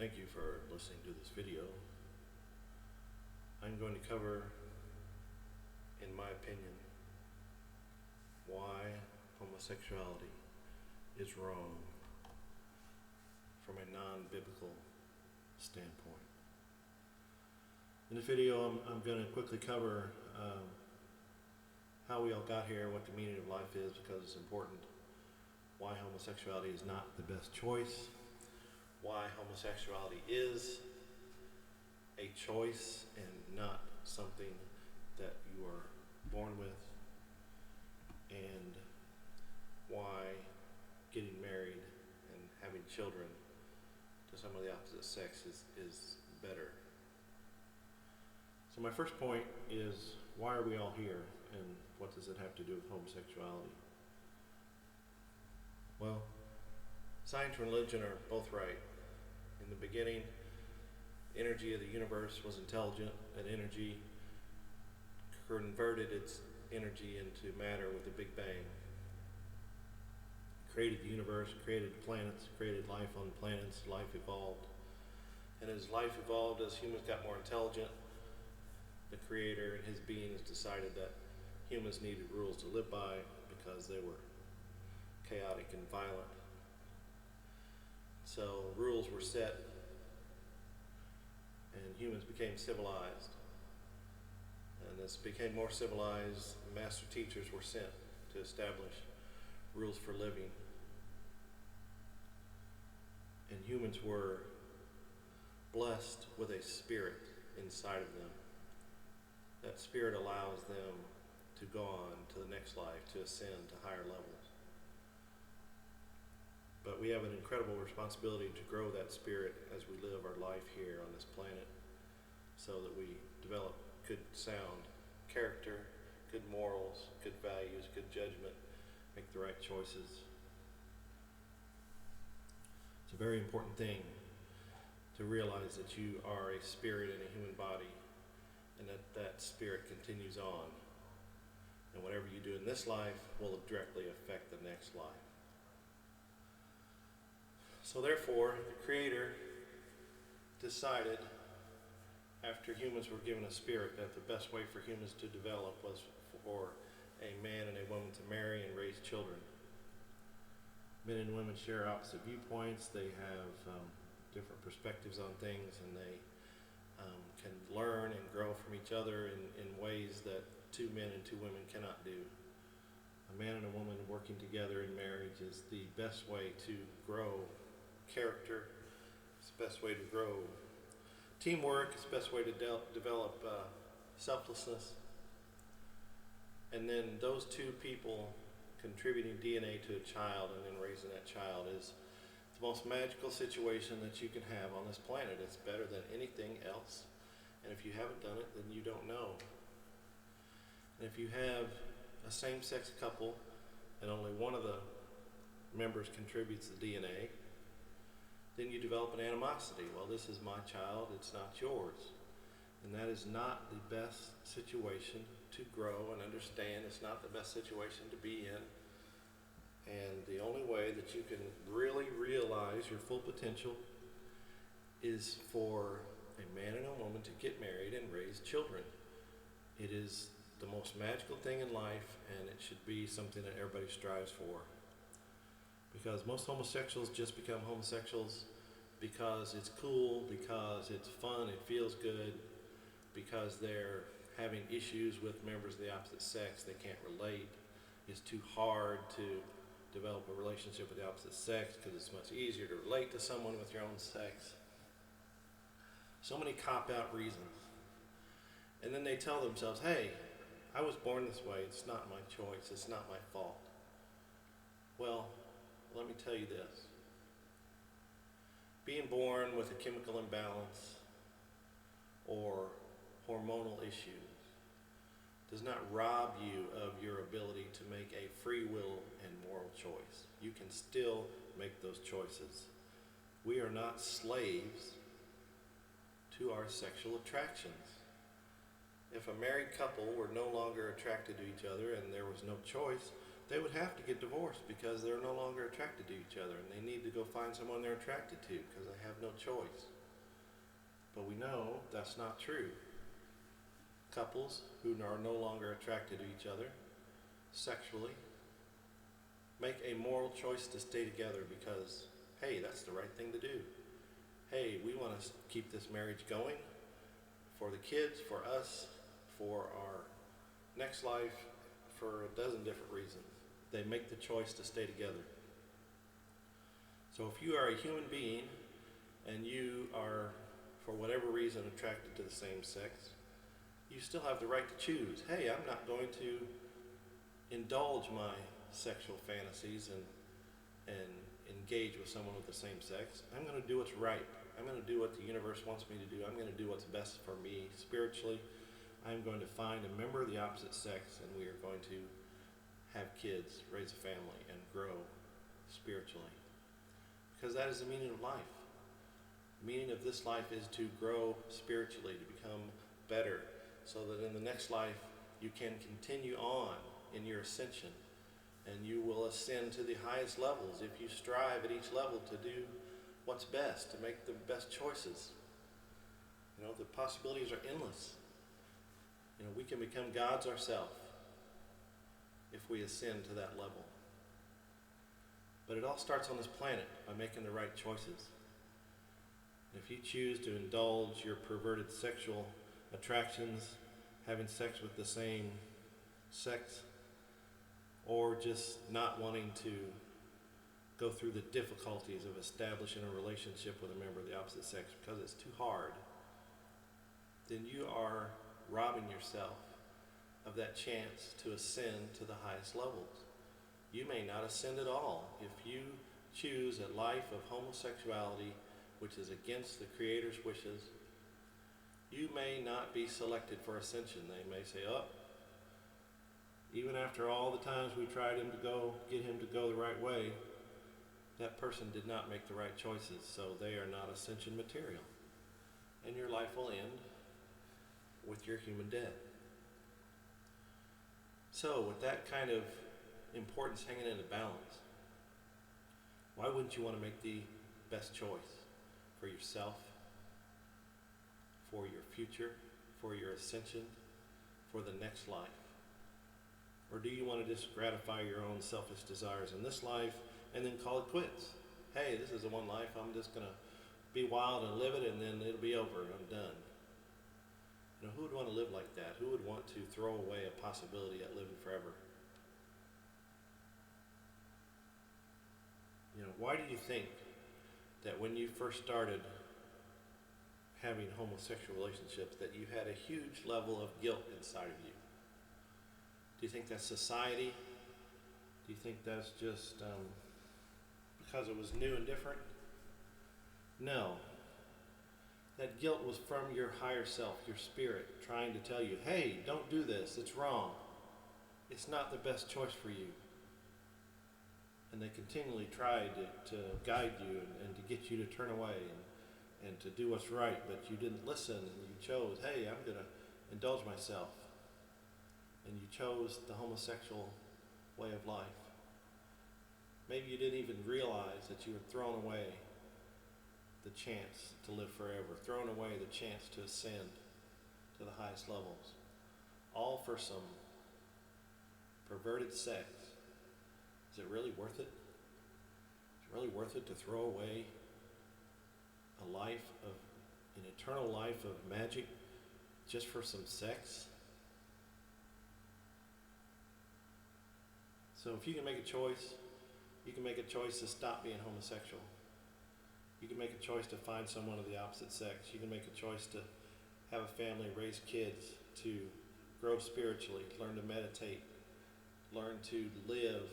Thank you for listening to this video. I'm going to cover, in my opinion, why homosexuality is wrong from a non-biblical standpoint. In the video, I'm going to quickly cover how we all got here, what the meaning of life is, because it's important, why homosexuality is not the best choice, why homosexuality is a choice and not something that you are born with, and why getting married and having children to someone of the opposite sex is better. So my first point is, why are we all here, and what does it have to do with homosexuality? Well, science and religion are both right. In the beginning, energy of the universe was intelligent, and energy converted its energy into matter with the Big Bang. Created the universe, created planets, created life on planets, life evolved. And as life evolved, as humans got more intelligent, the Creator and His beings decided that humans needed rules to live by because they were chaotic and violent. So rules were set, and humans became civilized. And as became more civilized, master teachers were sent to establish rules for living. And humans were blessed with a spirit inside of them. That spirit allows them to go on to the next life, to ascend to higher levels. But we have an incredible responsibility to grow that spirit as we live our life here on this planet, so that we develop good sound character, good morals, good values, good judgment, make the right choices. It's a very important thing to realize that you are a spirit in a human body, and that spirit continues on. And whatever you do in this life will directly affect the next life. So therefore, the Creator decided, after humans were given a spirit, that the best way for humans to develop was for a man and a woman to marry and raise children. Men and women share opposite viewpoints. They have different perspectives on things, and they can learn and grow from each other in ways that two men and two women cannot do. A man and a woman working together in marriage is the best way to grow character. It's the best way to grow teamwork. It's the best way to develop selflessness. And then those two people contributing DNA to a child and then raising that child is the most magical situation that you can have on this planet. It's better than anything else. And if you haven't done it, then you don't know. And if you have a same-sex couple and only one of the members contributes the DNA, then you develop an animosity. Well, this is my child, it's not yours. And that is not the best situation to grow and understand. It's not the best situation to be in. And the only way that you can really realize your full potential is for a man and a woman to get married and raise children. It is the most magical thing in life, and it should be something that everybody strives for. Because most homosexuals just become homosexuals because it's cool, because it's fun, it feels good, because they're having issues with members of the opposite sex. They can't relate. It's too hard to develop a relationship with the opposite sex because it's much easier to relate to someone with your own sex. So many cop-out reasons. And then they tell themselves, hey, I was born this way. It's not my choice. It's not my fault. Well, let me tell you this. Being born with a chemical imbalance or hormonal issues does not rob you of your ability to make a free will and moral choice. You can still make those choices. We are not slaves to our sexual attractions. If a married couple were no longer attracted to each other and there was no choice, they would have to get divorced because they're no longer attracted to each other and they need to go find someone they're attracted to because they have no choice. But we know that's not true. Couples who are no longer attracted to each other sexually make a moral choice to stay together because, hey, that's the right thing to do. Hey, we want to keep this marriage going for the kids, for us, for our next life, for a dozen different reasons. They make the choice to stay together. So if you are a human being and you are, for whatever reason, attracted to the same sex, you still have the right to choose. Hey, I'm not going to indulge my sexual fantasies and engage with someone with the same sex. I'm going to do what's right. I'm going to do what the universe wants me to do. I'm going to do what's best for me spiritually. I'm going to find a member of the opposite sex, and we are going to have kids, raise a family, and grow spiritually. Because that is the meaning of life. The meaning of this life is to grow spiritually, to become better, so that in the next life you can continue on in your ascension, and you will ascend to the highest levels if you strive at each level to do what's best, to make the best choices. You know, the possibilities are endless. You know, we can become gods ourselves if we ascend to that level. But it all starts on this planet by making the right choices. If you choose to indulge your perverted sexual attractions, having sex with the same sex, or just not wanting to go through the difficulties of establishing a relationship with a member of the opposite sex because it's too hard, then you are robbing yourself of that chance to ascend to the highest levels. You may not ascend at all if you choose a life of homosexuality, which is against the Creator's wishes. You may not be selected for ascension. They may say, oh, even after all the times we tried get him to go the right way, that person did not make the right choices, so they are not ascension material. And your life will end with your human death. So with that kind of importance hanging in the balance, why wouldn't you want to make the best choice for yourself, for your future, for your ascension, for the next life? Or do you want to just gratify your own selfish desires in this life and then call it quits? Hey, this is the one life, I'm just going to be wild and live it, and then it'll be over and I'm done. You know, who would want to live like that? Who would want to throw away a possibility at living forever? You know, why do you think that when you first started having homosexual relationships that you had a huge level of guilt inside of you? Do you think that's society? Do you think that's just because it was new and different? No. That guilt was from your higher self, your spirit, trying to tell you, hey, don't do this, it's wrong. It's not the best choice for you. And they continually tried to guide you and to get you to turn away and to do what's right, but you didn't listen and you chose, hey, I'm going to indulge myself. And you chose the homosexual way of life. Maybe you didn't even realize that you had thrown away the chance to live forever, thrown away the chance to ascend to the highest levels, all for some perverted sex. Is it really worth it? Is it really worth it to throw away an eternal life of magic just for some sex? So if you can make a choice, you can make a choice to stop being homosexual. You can make a choice to find someone of the opposite sex. You can make a choice to have a family, raise kids, to grow spiritually, learn to meditate, learn to live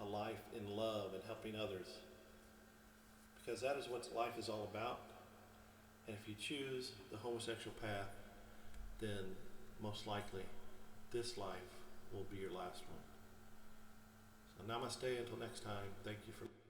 a life in love and helping others. Because that is what life is all about. And if you choose the homosexual path, then most likely this life will be your last one. So namaste until next time. Thank you for